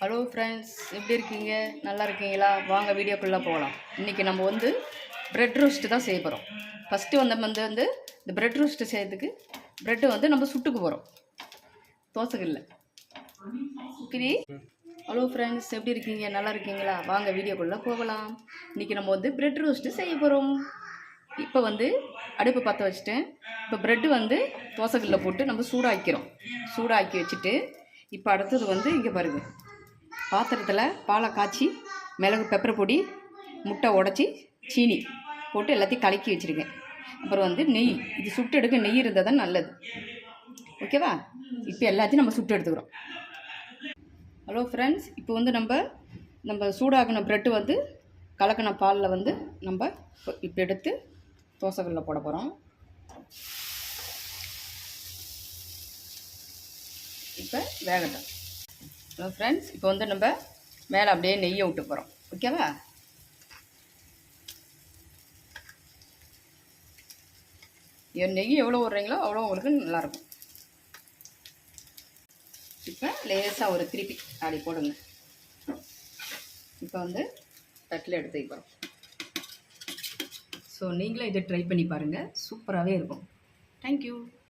Hello friends, எப்படி இருக்கீங்க? நல்லா இருக்கீங்களா? வாங்க வீடியோக்குள்ளே போகலாம். இன்றைக்கி நம்ம வந்து ப்ரெட் ரோஸ்ட்டு தான் செய்ய போகிறோம். ஃபஸ்ட்டு வந்து இந்த ப்ரெட் ரோஸ்ட்டு செய்யறதுக்கு ப்ரெட்டு வந்து நம்ம சுட்டுக்கு போகிறோம், தோசைகள்ல. கிரி ஹலோ ஃப்ரெண்ட்ஸ், எப்படி இருக்கீங்க? நல்லா இருக்கீங்களா? வாங்க வீடியோக்குள்ளே போகலாம். இன்றைக்கி நம்ம வந்து ப்ரெட் ரோஸ்ட்டு செய்ய போகிறோம். இப்போ வந்து அடுப்பு பற்ற வச்சுட்டேன். இப்போ ப்ரெட்டு வந்து தோசைகளில் போட்டு நம்ம சூடாக்கி வச்சுட்டு இப்போ அடுத்தது வந்து இங்கே பாருங்கள், பாத்திரத்தில் பாலை காய்ச்சி மிளகு பெப்பர் பொடி முட்டை உடச்சி சீனி போட்டு எல்லாத்தையும் கலக்கி வச்சுருக்கேன். அப்புறம் வந்து நெய், இது சுட்டு எடுக்க நெய் இருந்தால் தான் நல்லது. ஓகேவா? இப்போ எல்லாத்தையும் நம்ம சுட்டு எடுத்துக்கிறோம். ஹலோ ஃப்ரெண்ட்ஸ், இப்போ வந்து நம்ம சூடாகின ப்ரெட்டு வந்து கலக்கின பாலில் வந்து நம்ம இப்போ எடுத்து தோசைகளில் போட போகிறோம். இப்போ வேகட்டும். ஹலோ ஃப்ரெண்ட்ஸ், இப்போ வந்து நம்ம மேலே அப்படியே நெய்யை விட்டு போகிறோம். ஓகேவா? நெய் எவ்வளோ விட்றீங்களோ அவ்வளோ உங்களுக்கு நல்லாயிருக்கும். இப்போ லேசாக ஒரு திருப்பி அப்படி போடுங்க. இப்போ வந்து தட்டில் எடுத்து வைக்கிறோம். ஸோ நீங்களும் இதை ட்ரை பண்ணி பாருங்கள், சூப்பராகவே இருக்கும். தேங்க்யூ.